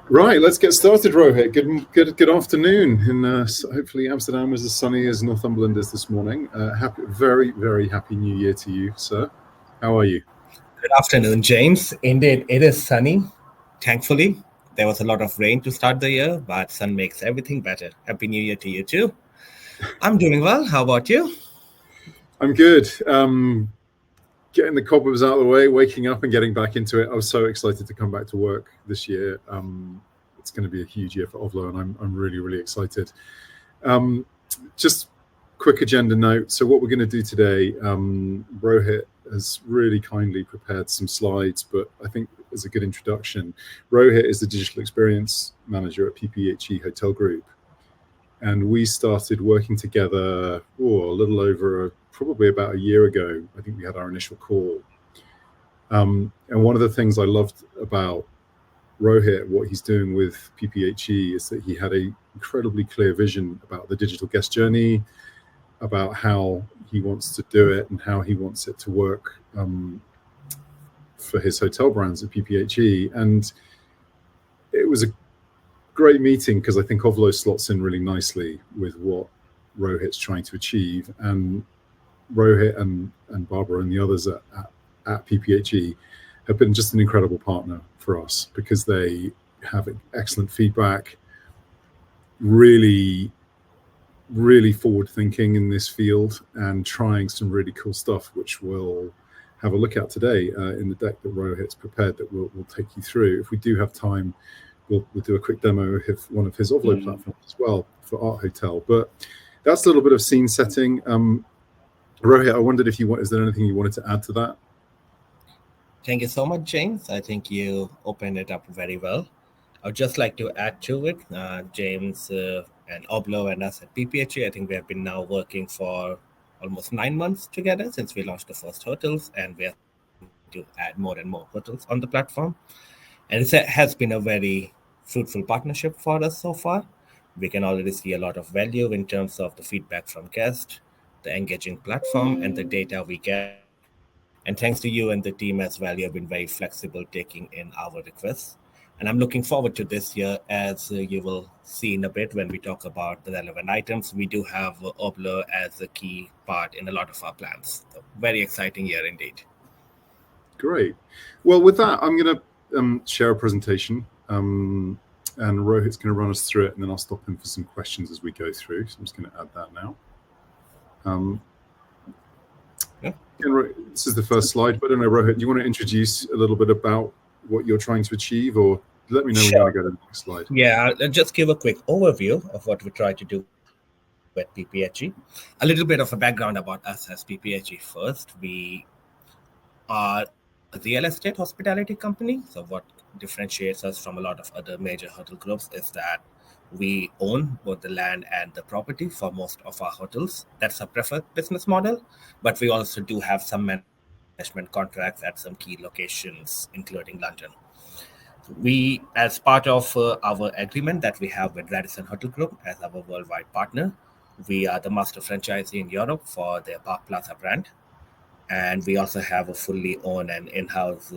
Right, let's get started, Rohit. Good afternoon. And hopefully Amsterdam is as sunny as Northumberland is this morning. Very happy New Year to you, sir. How are you? Good afternoon, James. Indeed, it is sunny. Thankfully, there was a lot of rain to start the year, but sun makes everything better. Happy New Year to you too. I'm doing well. How about you? I'm good. Getting the cobwebs out of the way, waking up and getting back into it. I was so excited to come back to work this year. It's going to be a huge year for Obvlo, and I'm really excited. Just quick agenda note. So what we're going to do today, Rohit has really kindly prepared some slides, but I think as a good introduction, Rohit is the digital experience manager at PPHE Hotel Group. And we started working together a little over probably about a year ago. I think we had our initial call. And one of the things I loved about Rohit, what he's doing with PPHE, is that he had an incredibly clear vision about the digital guest journey, about how he wants to do it and how he wants it to work for his hotel brands at PPHE. And it was a great meeting because I think Obvlo slots in really nicely with what Rohit's trying to achieve. And Rohit and Barbara and the others at PPHE have been just an incredible partner for us because they have excellent feedback, really forward thinking in this field and trying some really cool stuff, which we'll have a look at today in the deck that Rohit's prepared that we'll take you through. If we do have time, we'll do a quick demo of one of his Obvlo platforms as well for Art Hotel. But that's a little bit of scene setting. Rohit, I wondered if is there anything you wanted to add to that? Thank you so much, James. I think you opened it up very well. I would just like to add to it, James and Obvlo and us at PPHE. I think we have been now working for almost 9 months together since we launched the first hotels, and we are to add more and more hotels on the platform. And it has been a very fruitful partnership for us so far. We can already see a lot of value in terms of the feedback from guests, the engaging platform, and the data we get. And thanks to you and the team as well, you have been very flexible taking in our requests. And I'm looking forward to this year, as you will see in a bit when we talk about the relevant items. We do have Obvlo as a key part in a lot of our plans. So very exciting year indeed. Great. Well, with that, I'm going to share a presentation, and Rohit's going to run us through it, and then I'll stop him for some questions as we go through. So I'm just going to add that now. This is the first slide, but I don't know, Rohit, do you want to introduce a little bit about what you're trying to achieve, or let me know when you want to go to the next slide? Yeah, I'll just give a quick overview of what we try to do at PPHE. A little bit of a background about us as PPHE first. We are a real estate hospitality company. So what differentiates us from a lot of other major hotel groups is that we own both the land and the property for most of our hotels. That's our preferred business model. But we also do have some management contracts at some key locations, including London. We, as part of our agreement that we have with Radisson Hotel Group as our worldwide partner, we are the master franchisee in Europe for their Park Plaza brand. And we also have a fully owned and in-house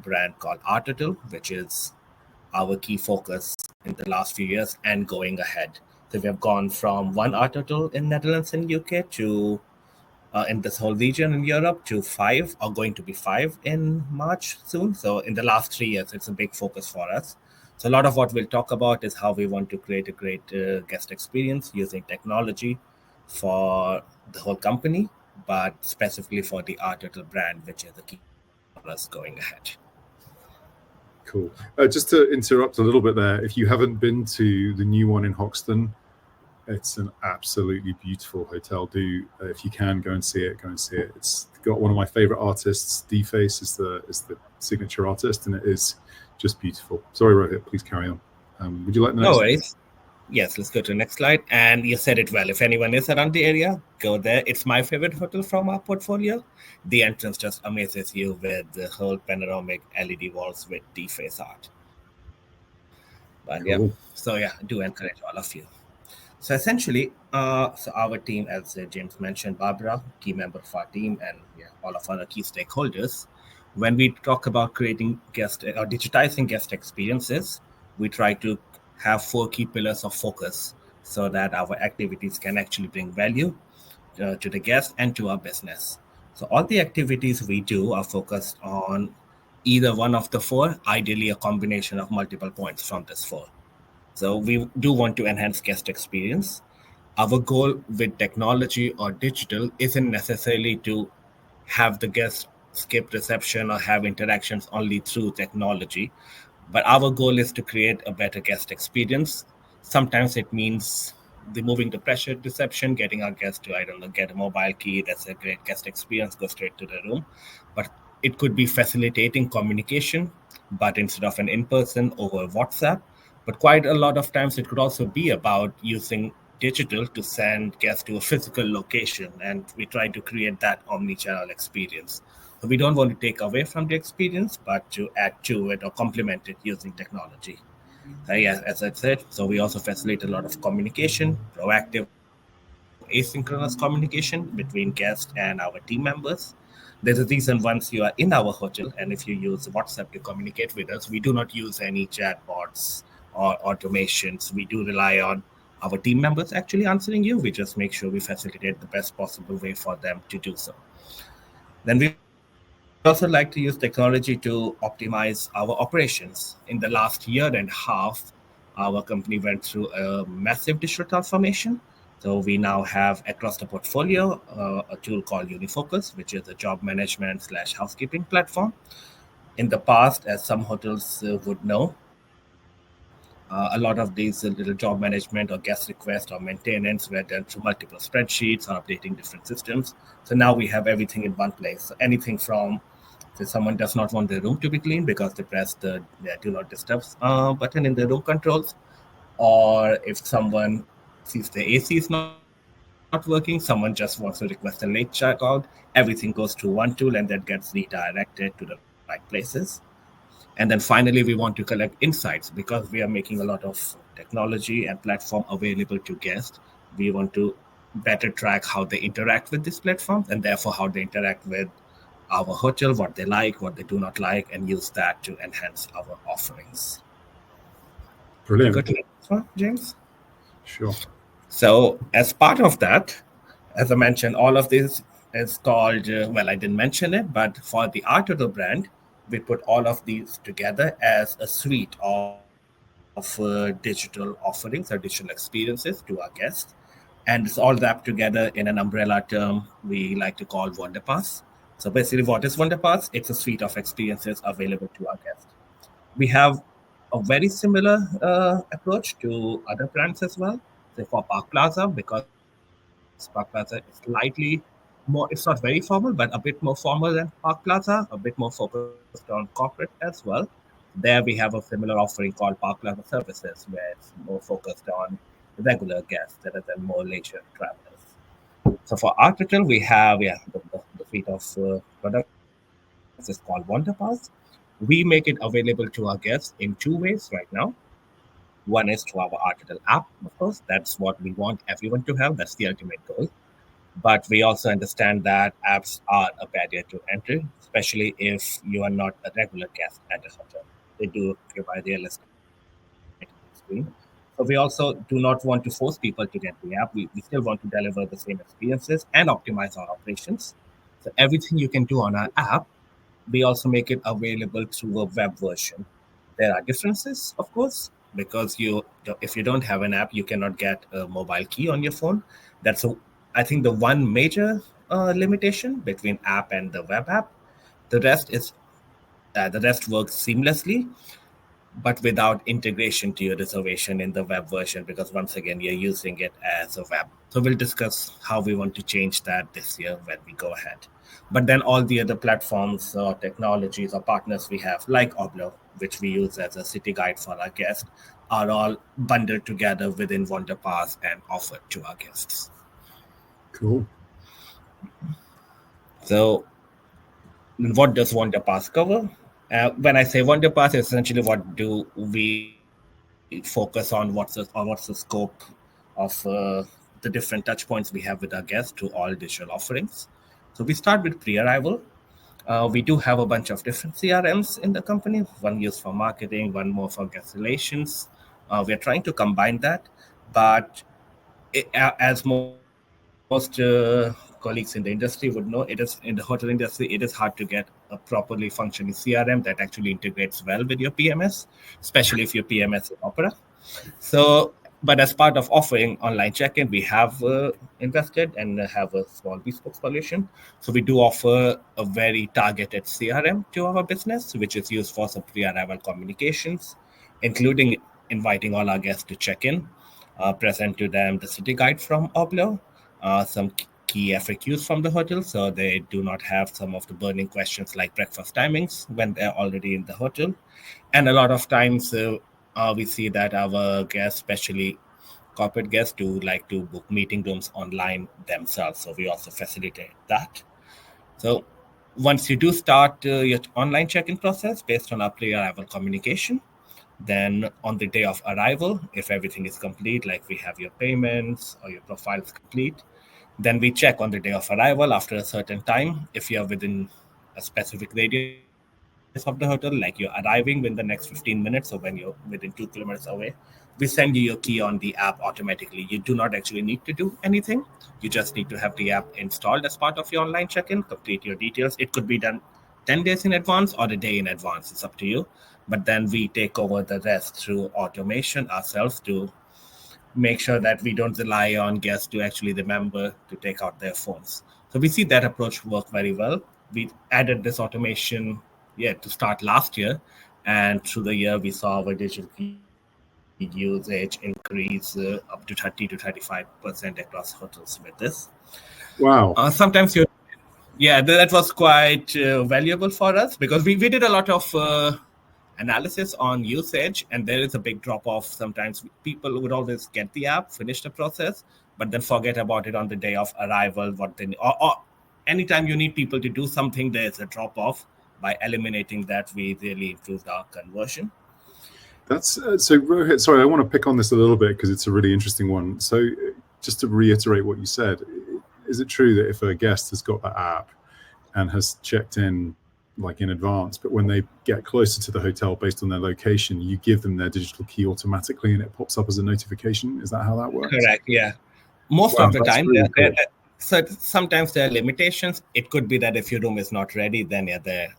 brand called Art Hotel, which is our key focus in the last few years and going ahead. So we have gone from one Art Hotel in Netherlands and UK to in this whole region in Europe to 5, or going to be 5 in March soon. So in the last 3 years, it's a big focus for us. So a lot of what we'll talk about is how we want to create a great guest experience using technology for the whole company, but specifically for the Art Hotel brand, which is the key for us going ahead. Cool. Just to interrupt a little bit there, if you haven't been to the new one in Hoxton, it's an absolutely beautiful hotel. Do if you can go and see it, It's got one of my favorite artists. D-Face is the signature artist, and it is just beautiful. Sorry, Rohit, please carry on. Would you like the next? No worries. Yes, let's go to the next slide. And you said it well. If anyone is around the area, go there. It's my favorite hotel from our portfolio. The entrance just amazes you with the whole panoramic LED walls with D-Face art. But Cool. I do encourage all of you. So essentially, so our team, as James mentioned, Barbara, key member of our team, and all of our key stakeholders, when we talk about creating guest or digitizing guest experiences, we try to have 4 key pillars of focus so that our activities can actually bring value to the guest and to our business. So all the activities we do are focused on either one of the 4, ideally a combination of multiple points from this 4. So we do want to enhance guest experience. Our goal with technology or digital isn't necessarily to have the guest skip reception or have interactions only through technology, but our goal is to create a better guest experience. Sometimes it means removing the pressure reception, getting our guest to, I don't know, get a mobile key. That's a great guest experience, go straight to the room. But it could be facilitating communication, but instead of an in person over WhatsApp. But quite a lot of times it could also be about using digital to send guests to a physical location. And we try to create that omni-channel experience. So we don't want to take away from the experience, but to add to it or complement it using technology. Yeah, as I said, so we also facilitate a lot of communication, proactive asynchronous communication between guests and our team members. There's a reason once you are in our hotel and if you use WhatsApp to communicate with us, we do not use any chatbots or automations. We do rely on our team members actually answering you. We just make sure we facilitate the best possible way for them to do so. Then we also like to use technology to optimize our operations. In the last year and half, our company went through a massive digital transformation. So we now have across the portfolio a tool called Unifocus, which is a job management slash housekeeping platform. In the past, as some hotels would know, a lot of these little job management or guest request or maintenance were done through multiple spreadsheets or updating different systems. So now we have everything in one place. So anything from, say, someone does not want their room to be clean because they pressed the do not disturb button in the room controls, or if someone sees the AC is not working, someone just wants to request a late checkout, everything goes to one tool and that gets redirected to the right places. And then finally, we want to collect insights because we are making a lot of technology and platform available to guests. We want to better track how they interact with these platforms and therefore how they interact with our hotel, what they like, what they do not like, and use that to enhance our offerings. Can we go Brilliant. to the next one, James? Sure. So, as part of that, as I mentioned, all of this is called, well, I didn't mention it, but for the art of the brand, we put all of these together as a suite of digital offerings or digital experiences to our guests. And it's all wrapped together in an umbrella term we like to call Wonder Pass. So basically, what is Wonder Pass? It's a suite of experiences available to our guests. We have a very similar approach to other brands as well. Say for Park Plaza, because Park Plaza is slightly more, it's not very formal, but a bit more formal than Park Plaza, a bit more focused on corporate as well. There we have a similar offering called Park Plaza Services, where it's more focused on regular guests rather than more leisure travelers. So for Art Retail, we have the suite of products is called Wonder Pass. We make it available to our guests in 2 ways right now. One is through our Art Retail app, of course. That's what we want everyone to have. That's the ultimate goal. But we also understand that apps are a barrier to entry, especially if you are not a regular guest at a hotel. They do provide real estate on the screen. So we also do not want to force people to get the app. We still want to deliver the same experiences and optimize our operations. So everything you can do on our app, we also make it available through a web version. There are differences, of course, because if you don't have an app, you cannot get a mobile key on your phone. That's I think the one major limitation between app and the web app. The rest works seamlessly, but without integration to your reservation in the web version, because once again you're using it as a web. So we'll discuss how we want to change that this year when we go ahead. But then all the other platforms or technologies or partners we have, like Obvlo, which we use as a city guide for our guests, are all bundled together within Wonder Pass and offered to our guests. Cool. So what does Wonder Pass cover? When I say Wonder Pass, essentially what do we focus on? What's the scope of the different touch points we have with our guests to all digital offerings? So we start with pre-arrival. We do have a bunch of different CRMs in the company, one used for marketing, one more for guest relations. We're trying to combine that, but as most colleagues in the industry would know, it is in the hotel industry, it is hard to get a properly functioning CRM that actually integrates well with your PMS, especially if your PMS is Opera. So, but as part of offering online check-in, we have invested and have a small bespoke solution. So we do offer a very targeted CRM to our business, which is used for some pre-arrival communications, including inviting all our guests to check in, present to them the city guide from Obvlo, some key FAQs from the hotel, so they do not have some of the burning questions like breakfast timings when they're already in the hotel. And a lot of times we see that our guests, especially corporate guests, do like to book meeting rooms online themselves. So we also facilitate that. So once you do start your online check-in process based on our pre-arrival communication, then on the day of arrival, if everything is complete, like we have your payments or your profile is complete, then we check on the day of arrival after a certain time. If you're within a specific radius of the hotel, like you're arriving within the next 15 minutes, or when you're within 2 kilometers away, we send you your key on the app automatically. You do not actually need to do anything. You just need to have the app installed as part of your online check-in, complete your details. It could be done 10 days in advance or a day in advance. It's up to you. But then we take over the rest through automation ourselves to make sure that we don't rely on guests to actually remember to take out their phones. So we see that approach work very well. We added this automation to start last year, and through the year we saw our digital key usage increase up to 30 to 35% across hotels with this. Wow. Sometimes that was quite valuable for us because we did a lot of analysis on usage, and there is a big drop off. Sometimes people would always get the app, finish the process, but then forget about it on the day of arrival. Or anytime you need people to do something, there's a drop off. By eliminating that, we really improved our conversion. That's so Rohit, sorry, I want to pick on this a little bit because it's a really interesting one. So just to reiterate what you said, is it true that if a guest has got that app and has checked in like in advance, but when they get closer to the hotel based on their location, you give them their digital key automatically and it pops up as a notification? Is that how that works? Correct, yeah. Most of the time, really cool. So sometimes there are limitations. It could be that if your room is not ready, then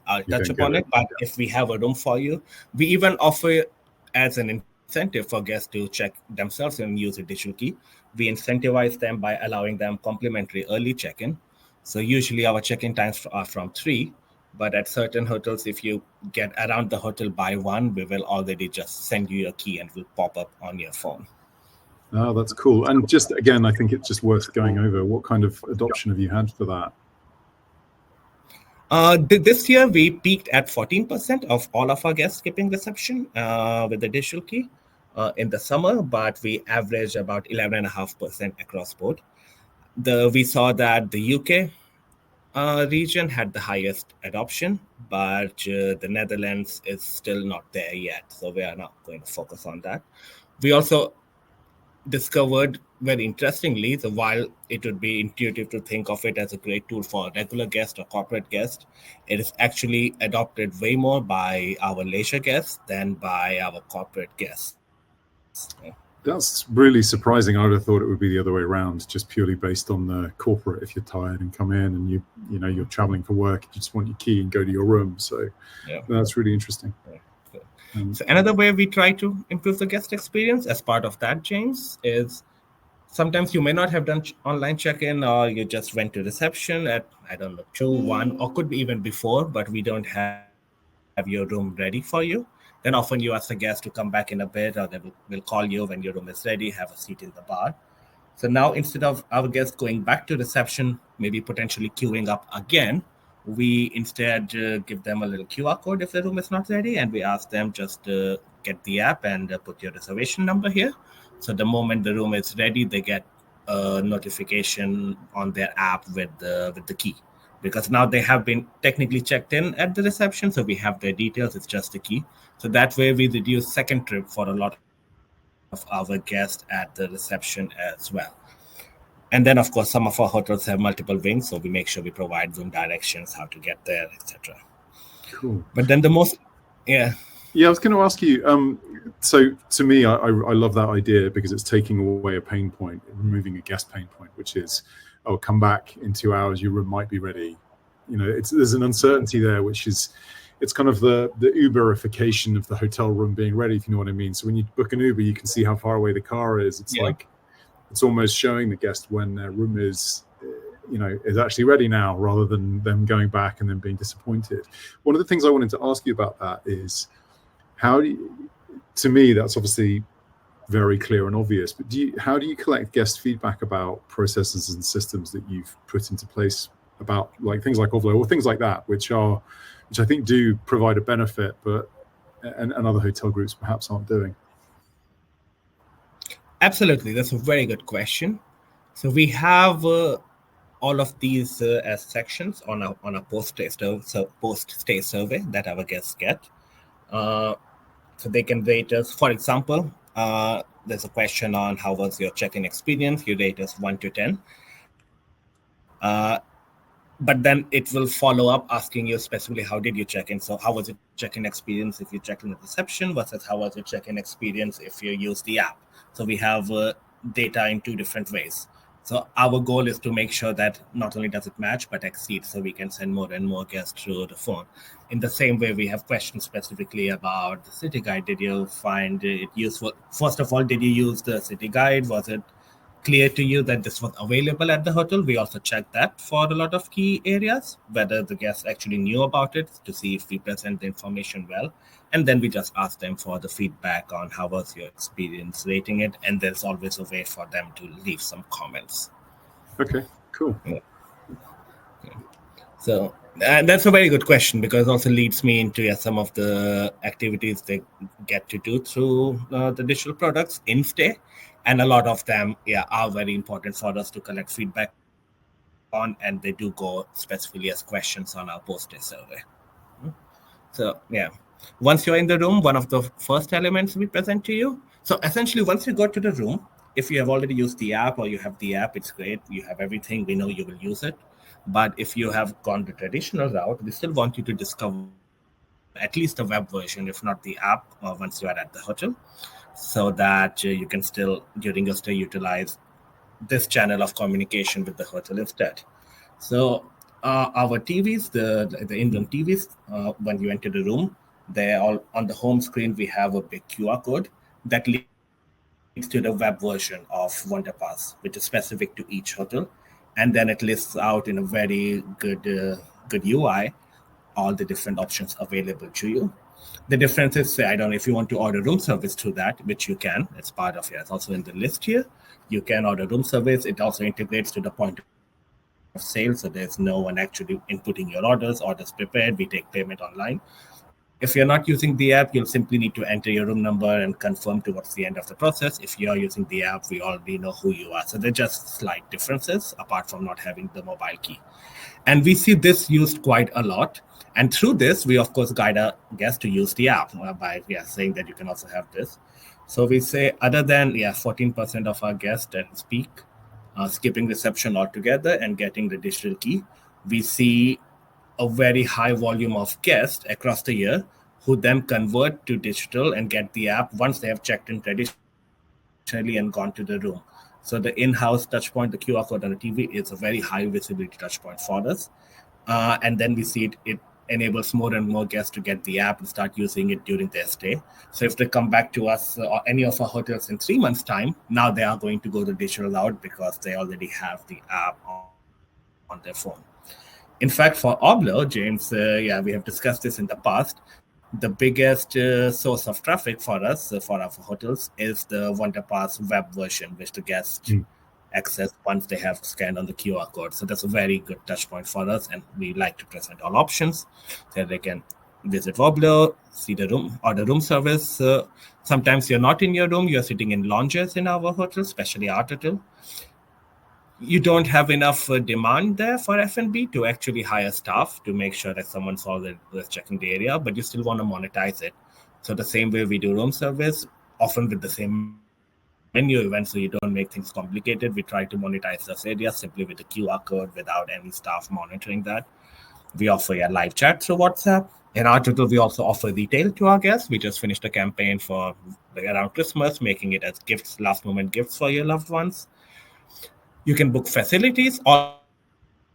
I'll touch upon it. But if we have a room for you, we even offer as an incentive for guests to check themselves and use a digital key. We incentivize them by allowing them complimentary early check-in. So usually our check-in times are from 3, but at certain hotels, if you get around the hotel by 1, we will already just send you your key and it will pop up on your phone. Oh, that's cool. And just again, I think it's just worth going over. What kind of adoption have you had for that? This year, we peaked at 14% of all of our guests skipping reception with the digital key in the summer, but we averaged about 11.5% across board. We saw that the UK region had the highest adoption, but the Netherlands is still not there yet. So we are not going to focus on that. We also discovered very interestingly, so while it would be intuitive to think of it as a great tool for a regular guest or corporate guest, it is actually adopted way more by our leisure guests than by our corporate guests. That's really surprising. I would have thought it would be the other way around, just purely based on the corporate. If you're tired and come in and you're traveling for work, you just want your key and go to your room. So that's really interesting. So another way we try to improve the guest experience as part of that, James, is sometimes you may not have done online check-in, or you just went to reception at, 2, 1, or could be even before, but we don't have your room ready for you. Then often you ask the guest to come back in a bit, or they will call you when your room is ready, have a seat in the bar. So now instead of our guests going back to reception, maybe potentially queuing up again, we instead give them a little QR code if the room is not ready, and we ask them just get the app and put your reservation number here. So the moment the room is ready, they get a notification on their app with the key, because now they have been technically checked in at the reception, so we have their details. It's just the key. So that way we reduce second trip for a lot of our guests at the reception as well. And then, of course, some of our hotels have multiple wings, so we make sure we provide Zoom directions, how to get there, etc. Cool. But then the most, yeah. Yeah, I was going to ask you. So to me, I love that idea because it's taking away a pain point, removing a guest pain point, which is, oh, come back in 2 hours, your room might be ready. You know, there's an uncertainty there, which is, it's kind of the Uberification of the hotel room being ready, if you know what I mean. So when you book an Uber, you can see how far away the car is. It's like, it's almost showing the guest when their room is, you know, is actually ready now, rather than them going back and then being disappointed. One of the things I wanted to ask you about that is, how do you, to me, that's obviously very clear and obvious, but how do you collect guest feedback about processes and systems that you've put into place about like things like Obvlo or things like that, which I think do provide a benefit, but and other hotel groups perhaps aren't doing? Absolutely, that's a very good question. So we have all of these as sections on a post-stay survey that our guests get. So they can rate us. For example, there's a question on how was your check-in experience. You rate us 1 to 10. But then it will follow up asking you specifically, how did you check in? So how was your check-in experience if you checked in at reception versus how was your check-in experience if you use the app? So we have data in two different ways. So our goal is to make sure that not only does it match, but exceed, so we can send more and more guests through the phone. In the same way, we have questions specifically about the city guide. Did you find it useful? First of all, did you use the city guide? Was it clear to you that this was available at the hotel? We also check that for a lot of key areas, whether the guests actually knew about it, to see if we present the information well. And then we just ask them for the feedback on how was your experience rating it. And there's always a way for them to leave some comments. Okay, cool. Yeah. So that's a very good question, because it also leads me into some of the activities they get to do through the digital products in stay. And a lot of them are very important for us to collect feedback on, and they do go specifically as questions on our post-stay survey. So once you're in the room, one of the first elements we present to you. So essentially, once you go to the room, if you have already used the app or you have the app, it's great. You have everything. We know you will use it. But if you have gone the traditional route, we still want you to discover at least a web version, if not the app, once you are at the hotel, so that you can still, during your stay, utilize this channel of communication with the hotel instead. So our TVs, the in-room TVs, when you enter the room, they're all on the home screen. We have a big QR code that leads to the web version of WonderPass, which is specific to each hotel. And then it lists out in a very good UI all the different options available to you. The difference is, I don't know, if you want to order room service through that, which you can, it's part of it. It's also in the list here. You can order room service. It also integrates to the point of sale, so there's no one actually inputting your orders prepared. We take payment online. If you're not using the app, you'll simply need to enter your room number and confirm towards the end of the process. If you're using the app, we already know who you are. So they're just slight differences apart from not having the mobile key. And we see this used quite a lot. And through this, we, of course, guide our guests to use the app by saying that you can also have this. So we say, other than 14% of our guests that speak, skipping reception altogether and getting the digital key, we see a very high volume of guests across the year who then convert to digital and get the app once they have checked in traditionally and gone to the room. So the in-house touchpoint, the QR code on the TV, is a very high visibility touchpoint for us. And then we see it enables more and more guests to get the app and start using it during their stay. So if they come back to us or any of our hotels in 3 months' time, now they are going to go the digital route because they already have the app on their phone. In fact, for Obvlo, James, we have discussed this in the past. The biggest source of traffic for us, for our hotels, is the WonderPass web version, which the guests access once they have scanned on the QR code. So that's a very good touch point for us, and we like to present all options so they can visit Obvlo, see the room, order room service. Sometimes you're not in your room, you're sitting in lounges in our hotel, especially our hotel. You don't have enough demand there for F&B to actually hire staff to make sure that someone's always checking the area, but you still want to monetize it. So the same way we do room service, often with the same menu event, so you don't don't make things complicated. We try to monetize those areas simply with a QR code without any staff monitoring that. We offer a live chat through WhatsApp. In our tutor, we also offer retail to our guests. We just finished a campaign for around Christmas, making it as gifts, last moment gifts for your loved ones. You can book facilities all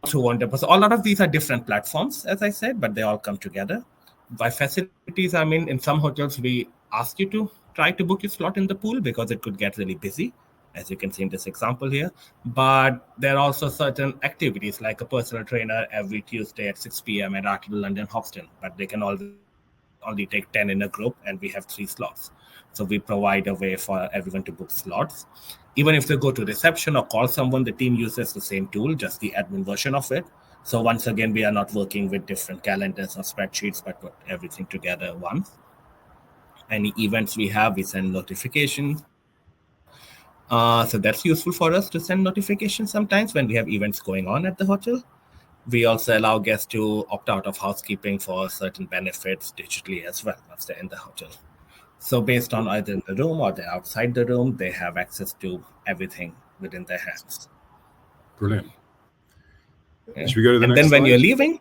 through Wonderful. So a lot of these are different platforms, as I said, but they all come together. By facilities, I mean, in some hotels, we ask you to try to book your slot in the pool because it could get really busy, as you can see in this example here. But there are also certain activities like a personal trainer every Tuesday at 6 p.m. at Artidal London Hoxton, but they can only take 10 in a group, and we have 3 slots. So we provide a way for everyone to book slots. Even if they go to reception or call someone, the team uses the same tool, just the admin version of it. So once again, we are not working with different calendars or spreadsheets, but put everything together once. Any events we have, we send notifications. So that's useful for us to send notifications sometimes when we have events going on at the hotel. We also allow guests to opt out of housekeeping for certain benefits digitally as well once they're in the hotel. So based on either in the room or they're outside the room, they have access to everything within their hands. Brilliant. Yeah. Should we go to the And next then when slide? you're leaving,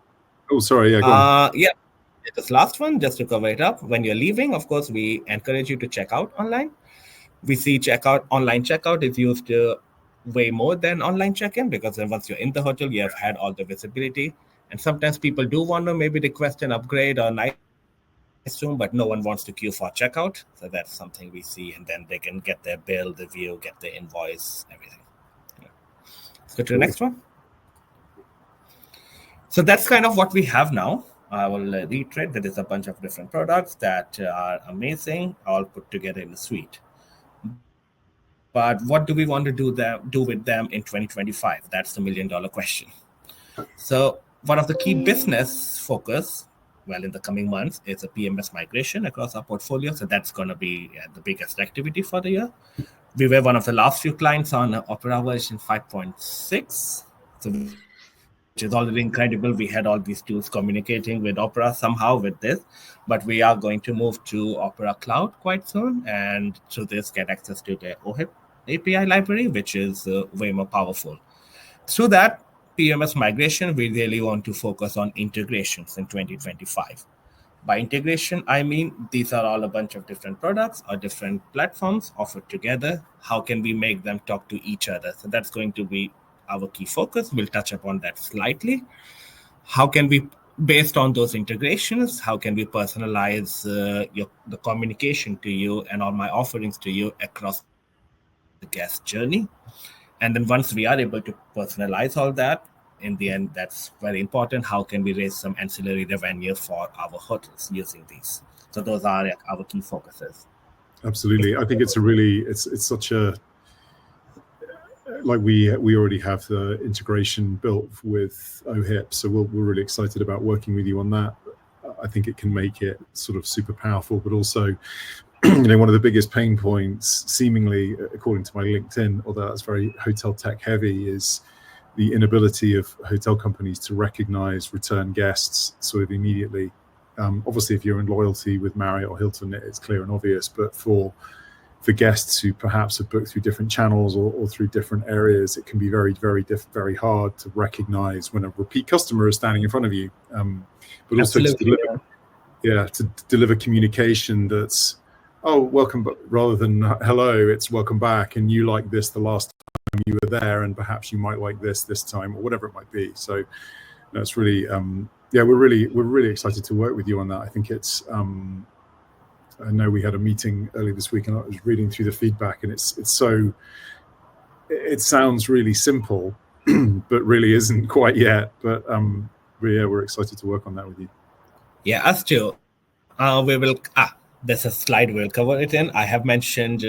Oh, sorry. Yeah, go on. yeah, this last one, just to cover it up. When you're leaving, of course, we encourage you to check out online. We see online checkout is used way more than online check-in, because then once you're in the hotel, you have had all the visibility. And sometimes people do want to maybe request an upgrade or nice room, but no one wants to queue for checkout. So that's something we see, and then they can get their bill, the view, get their invoice, everything. Yeah. Let's go to the next one. So that's kind of what we have now. I will reiterate that there's a bunch of different products that are amazing, all put together in a suite. But what do we want to do with them in 2025? That's the million-dollar question. So one of the key business focus, well, in the coming months, is a PMS migration across our portfolio. So that's going to be the biggest activity for the year. We were one of the last few clients on Opera version 5.6, so which is already incredible. We had all these tools communicating with Opera somehow with this, but we are going to move to Opera Cloud quite soon, and through this get access to the OHIP API library, which is way more powerful. Through that PMS migration, we really want to focus on integrations in 2025. By integration, I mean these are all a bunch of different products or different platforms offered together. How can we make them talk to each other? So that's going to be our key focus. We'll touch upon that slightly. How can we, based on those integrations, how can we personalize the communication to you and all my offerings to you across the guest journey? And then once we are able to personalize all that, in the end, that's very important. How can we raise some ancillary revenue for our hotels using these? So those are our key focuses. Absolutely. I think it's such a, like we already have the integration built with OHIP, so we're really excited about working with you on that. I think it can make it sort of super powerful, but also, one of the biggest pain points, seemingly, according to my LinkedIn, although that's very hotel tech heavy, is the inability of hotel companies to recognize return guests sort of immediately. Obviously, if you're in loyalty with Marriott or Hilton, it's clear and obvious, but for guests who perhaps have booked through different channels or through different areas, it can be very, very hard to recognize when a repeat customer is standing in front of you. But also to deliver communication that's, oh, welcome, but rather than hello, it's welcome back, and you like this the last time you were there, and perhaps you might like this time, or whatever it might be. So that's really, we're really excited to work with you on that. I think it's, I know we had a meeting earlier this week, and I was reading through the feedback, and it sounds really simple, but really isn't quite yet. But we're excited to work on that with you. Yeah, us too. There's a slide we'll cover it in. I have mentioned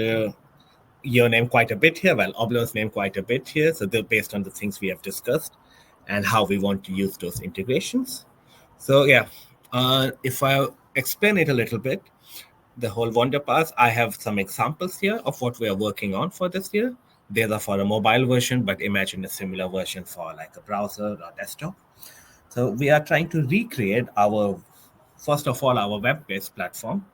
your name quite a bit here. Well, Obvlo's name quite a bit here. So they're based on the things we have discussed and how we want to use those integrations. So if I explain it a little bit, the whole Wonder Pass, I have some examples here of what we are working on for this year. These are for a mobile version, but imagine a similar version for like a browser or desktop. So we are trying to recreate first of all, our web-based platform,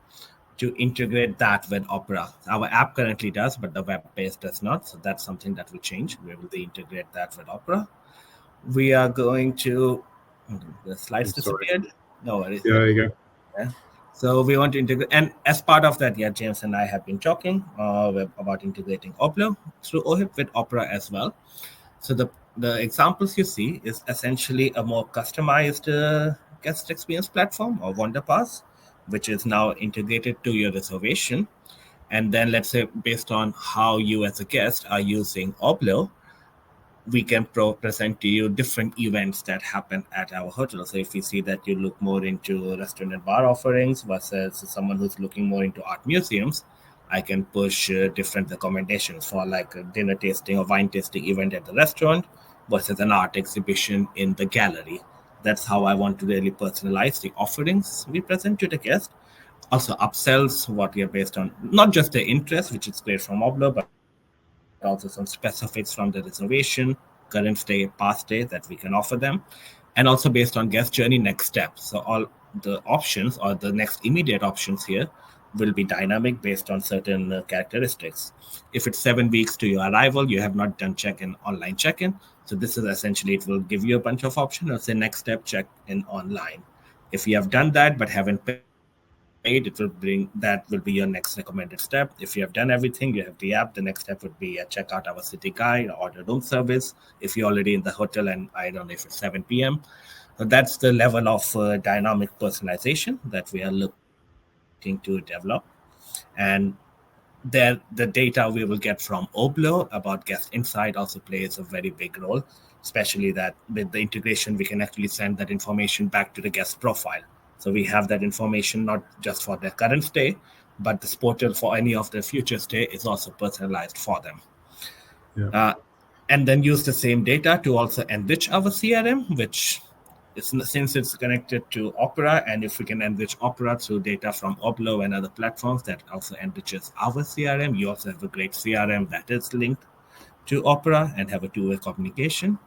to integrate that with Opera. Our app currently does, but the web-based does not. So that's something that will change. We will integrate that with Opera. We are going to... the slides disappeared. No worries. Yeah, there you go. Yeah. So we want to integrate, and as part of that, James and I have been talking about integrating Obvlo through OHIP with Opera as well. So the examples you see is essentially a more customized guest experience platform or WonderPass, which is now integrated to your reservation. And then let's say based on how you as a guest are using Obvlo, we can present to you different events that happen at our hotel. So if we see that you look more into restaurant and bar offerings versus someone who's looking more into art museums, I can push different recommendations for like a dinner tasting or wine tasting event at the restaurant versus an art exhibition in the gallery. That's how I want to really personalize the offerings we present to the guest. Also upsells what we are based on, not just their interest, which is great from Obvlo, but also some specifics from the reservation, current stay, past stay that we can offer them, and also based on guest journey next steps. So all the options or the next immediate options here will be dynamic based on certain characteristics. If it's 7 weeks to your arrival, you have not done check-in, online check-in. So this is essentially, it will give you a bunch of options. It'll say next step, check-in online. If you have done that but haven't paid, it will bring, that will be your next recommended step. If you have done everything, you have the app, the next step would be check out our city guide, order room service. If you're already in the hotel and I don't know if it's 7 p.m. So that's the level of dynamic personalization that we are looking to develop. And there, the data we will get from Obvlo about guest insight also plays a very big role, especially that with the integration, we can actually send that information back to the guest profile. So we have that information not just for their current stay, but this portal for any of their future stay is also personalized for them. Yeah. And then use the same data to also enrich our CRM, which is, since it's connected to Opera, and if we can enrich Opera through data from Obvlo and other platforms, that also enriches our CRM. You also have a great CRM that is linked to Opera and have a two-way communication.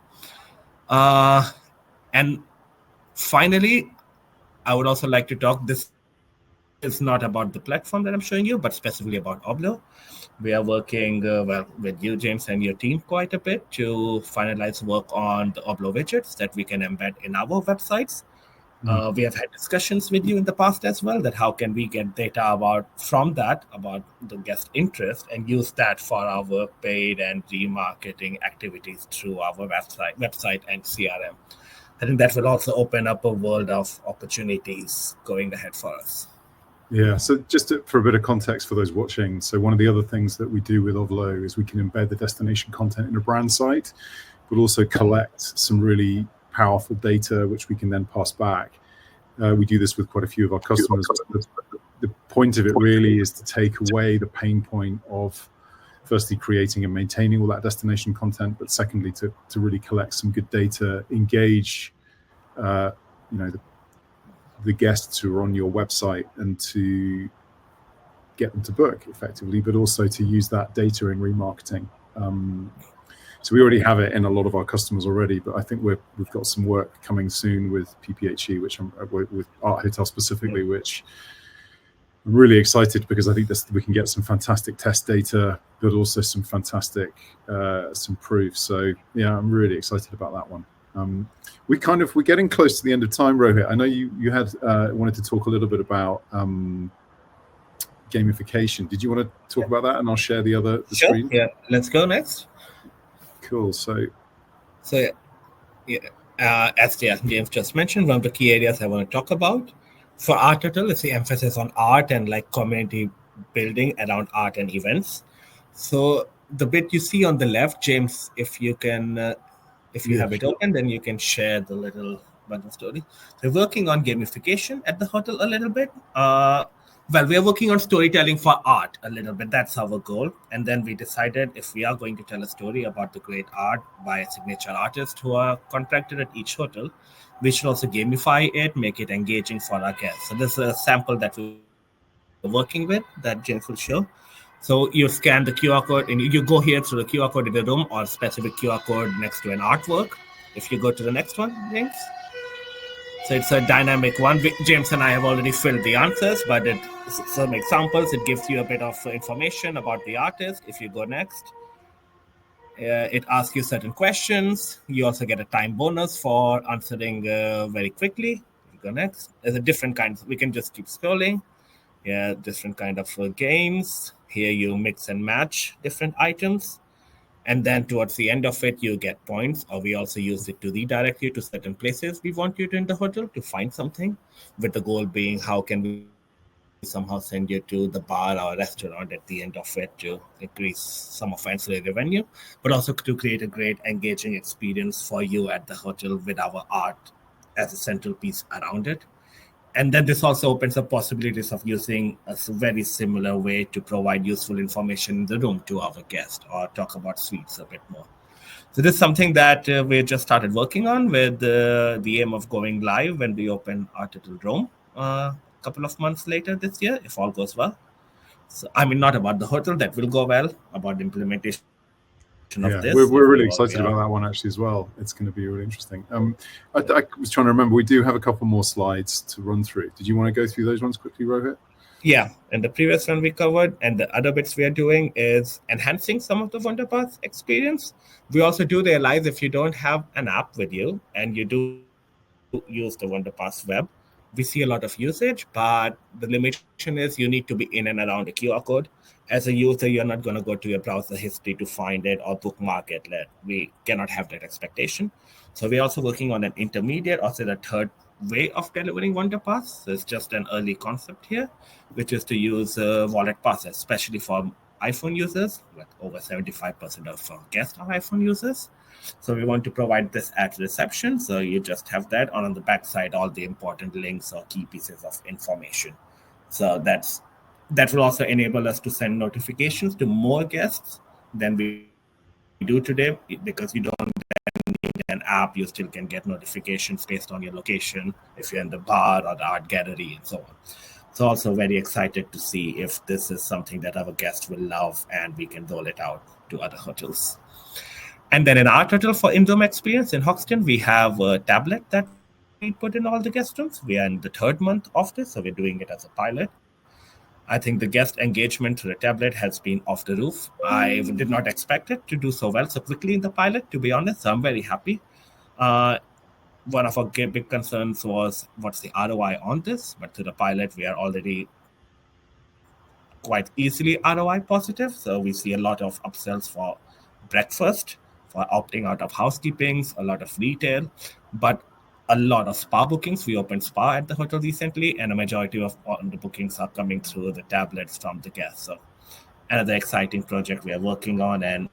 And finally, I would also like to talk, this is not about the platform that I'm showing you, but specifically about Obvlo. We are working with you, James, and your team quite a bit to finalize work on the Obvlo widgets that we can embed in our websites. We have had discussions with you in the past as well, that how can we get data about the guest interest and use that for our paid and remarketing activities through our website and CRM. I think that will also open up a world of opportunities going ahead for us. Yeah, so just for a bit of context for those watching, so one of the other things that we do with Obvlo is we can embed the destination content in a brand site, but also collect some really powerful data, which we can then pass back. We do this with quite a few of our customers. The point of it really is to take away the pain point of firstly creating and maintaining all that destination content, but secondly to really collect some good data, engage the guests who are on your website and to get them to book effectively, but also to use that data in remarketing. So we already have it in a lot of our customers already, but I think we've got some work coming soon with PPHE, which with Art Hotel specifically, which I'm really excited because I think we can get some fantastic test data, but also some fantastic some proof. So yeah, I'm really excited about that one. We're getting close to the end of time, Rohit. I know you had wanted to talk a little bit about gamification. Did you want to talk about that? And I'll share the sure. screen. Yeah, let's go next. Cool. So as James just mentioned, one of the key areas I want to talk about for Art Hotel is the emphasis on art and like community building around art and events. So the bit you see on the left, James, if you can, if you have it open, then you can share the little button story. So working on gamification at the hotel a little bit. Well, we are working on storytelling for art a little bit. That's our goal. And then we decided if we are going to tell a story about the great art by a signature artist who are contracted at each hotel, we should also gamify it, make it engaging for our guests. So this is a sample that we're working with that James will show. So you scan the QR code and you go here through the QR code in the room or specific QR code next to an artwork. If you go to the next one, James. So it's a dynamic one. James and I have already filled the answers, but it some examples. It gives you a bit of information about the artist. If you go next, it asks you certain questions. You also get a time bonus for answering very quickly. If you go next, there's a different kinds. We can just keep scrolling. Yeah, different kind of games. Here you mix and match different items. And then towards the end of it, you get points, or we also use it to redirect you to certain places we want you to in the hotel to find something, with the goal being how can we somehow send you to the bar or restaurant at the end of it to increase some of ancillary revenue, but also to create a great engaging experience for you at the hotel with our art as a central piece around it. And then this also opens up possibilities of using a very similar way to provide useful information in the room to our guest or talk about suites a bit more. So this is something that we just started working on with the aim of going live when we open our little room a couple of months later this year, if all goes well. So, I mean, not about the hotel, that will go well, about the implementation of this. Yeah, we're really excited about that one actually as well. It's going to be really interesting. I was trying to remember, we do have a couple more slides to run through. Did you want to go through those ones quickly, Rohit? Yeah, and the previous one we covered, and the other bits we are doing is enhancing some of the Wonderpath experience. We also do realize if you don't have an app with you and you do use the Wonderpath web, we see a lot of usage, but the limitation is you need to be in and around a QR code. As a user, you're not going to go to your browser history to find it or bookmark it. We cannot have that expectation. So we're also working on an intermediate, or say the third way of delivering Wonderpath. So it's just an early concept here, which is to use wallet passes, especially for iPhone users. Like over 75% of guests are iPhone users. So we want to provide this at reception. So you just have that, or on the backside, all the important links or key pieces of information. So that will also enable us to send notifications to more guests than we do today, because you don't need an app. You still can get notifications based on your location if you're in the bar or the art gallery and so on. So also very excited to see if this is something that our guests will love and we can roll it out to other hotels. And then in our hotel for in-room experience in Hoxton, we have a tablet that we put in all the guest rooms. We are in the 3rd month of this, so we're doing it as a pilot. I think the guest engagement through the tablet has been off the roof. I did not expect it to do so well so quickly in the pilot, to be honest, so I'm very happy. One of our big concerns was what's the ROI on this, but through the pilot, we are already quite easily ROI positive. So we see a lot of upsells for breakfast, for opting out of housekeepings, a lot of retail, but a lot of spa bookings. We opened spa at the hotel recently, and a majority of the bookings are coming through the tablets from the guests. So another exciting project we are working on, and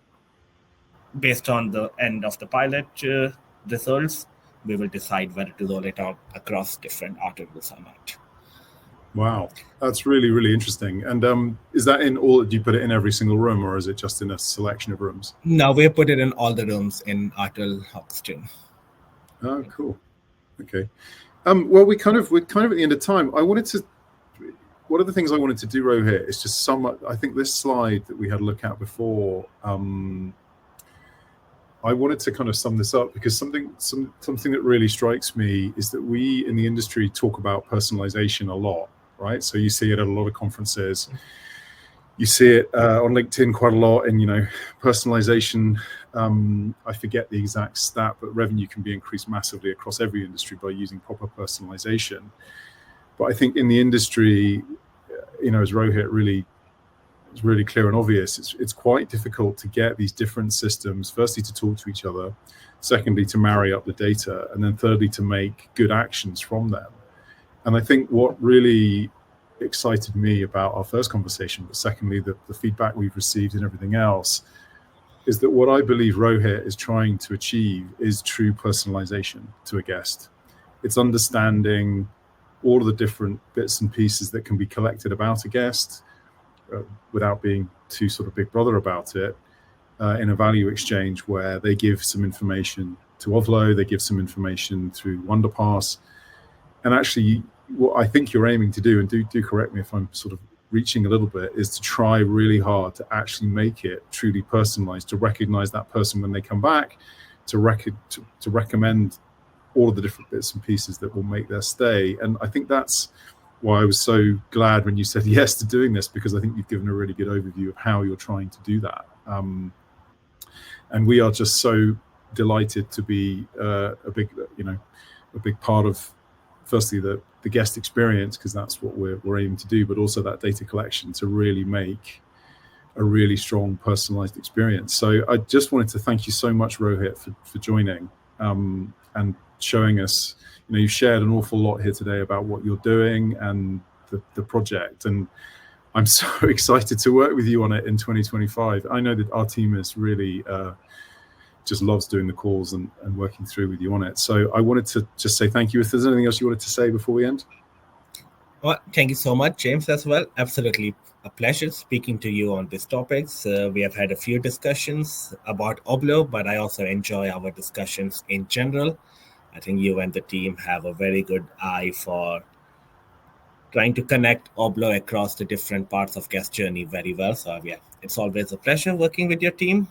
based on the end of the pilot results, we will decide whether to roll it out across different articles or not. Wow, that's really, really interesting. And is that in all, do you put it in every single room, or is it just in a selection of rooms? No, we put it in all the rooms in Artel Hoxton. Oh, cool. Okay. Well, we're kind of at the end of time. One of the things I wanted to do, Rohit, is just I think this slide that we had a look at before, I wanted to kind of sum this up, because something that really strikes me is that we in the industry talk about personalization a lot, right? So you see it at a lot of conferences. You see it on LinkedIn quite a lot, and personalization. I forget the exact stat, but revenue can be increased massively across every industry by using proper personalization. But I think in the industry, as Rohit it's really clear and obvious, it's quite difficult to get these different systems, firstly to talk to each other, secondly to marry up the data, and then thirdly to make good actions from them. And I think what really excited me about our first conversation, but secondly the feedback we've received and everything else, is that what I believe Rohit is trying to achieve is true personalization to a guest. It's understanding all of the different bits and pieces that can be collected about a guest, without being too sort of big brother about it, in a value exchange where they give some information to Obvlo, they give some information through Wonderpass. And actually, what I think you're aiming to do, and do correct me if I'm sort of reaching a little bit, is to try really hard to actually make it truly personalized, to recognize that person when they come back, to recommend all of the different bits and pieces that will make their stay. And I think that's why I was so glad when you said yes to doing this, because I think you've given a really good overview of how you're trying to do that. And we are just so delighted to be a big part of, firstly, the guest experience, because that's what we're aiming to do, but also that data collection to really make a really strong personalized experience. So I just wanted to thank you so much, Rohit, for joining and showing us. You've shared an awful lot here today about what you're doing and the project, and I'm so excited to work with you on it in 2025. I know that our team is really just loves doing the calls and working through with you on it. So I wanted to just say thank you. If there's anything else you wanted to say before we end. Well, thank you so much, James, as well. Absolutely a pleasure speaking to you on these topics. We have had a few discussions about Obvlo, but I also enjoy our discussions in general. I think you and the team have a very good eye for trying to connect Obvlo across the different parts of guest journey very well. So yeah, it's always a pleasure working with your team.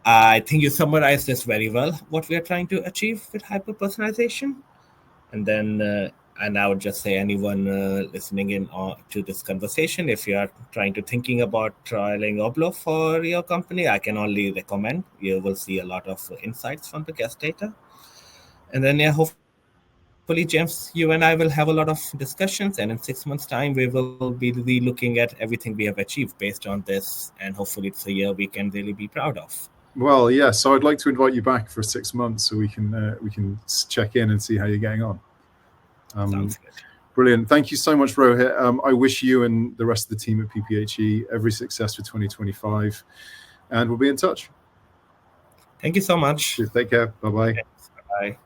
I think you summarized this very well, what we are trying to achieve with hyper-personalization. And then, and I would just say anyone listening in to this conversation, if you are thinking about trialing Obvlo for your company, I can only recommend. You will see a lot of insights from the guest data. And then, yeah, hopefully, James, you and I will have a lot of discussions, and in 6 months' time, we will be re-looking at everything we have achieved based on this, and hopefully it's a year we can really be proud of. Well, yeah. So I'd like to invite you back for 6 months so we can check in and see how you're getting on. Sounds good. Brilliant. Thank you so much, Rohit. I wish you and the rest of the team at PPHE every success for 2025, and we'll be in touch. Thank you so much. Take care. Bye-bye. Bye.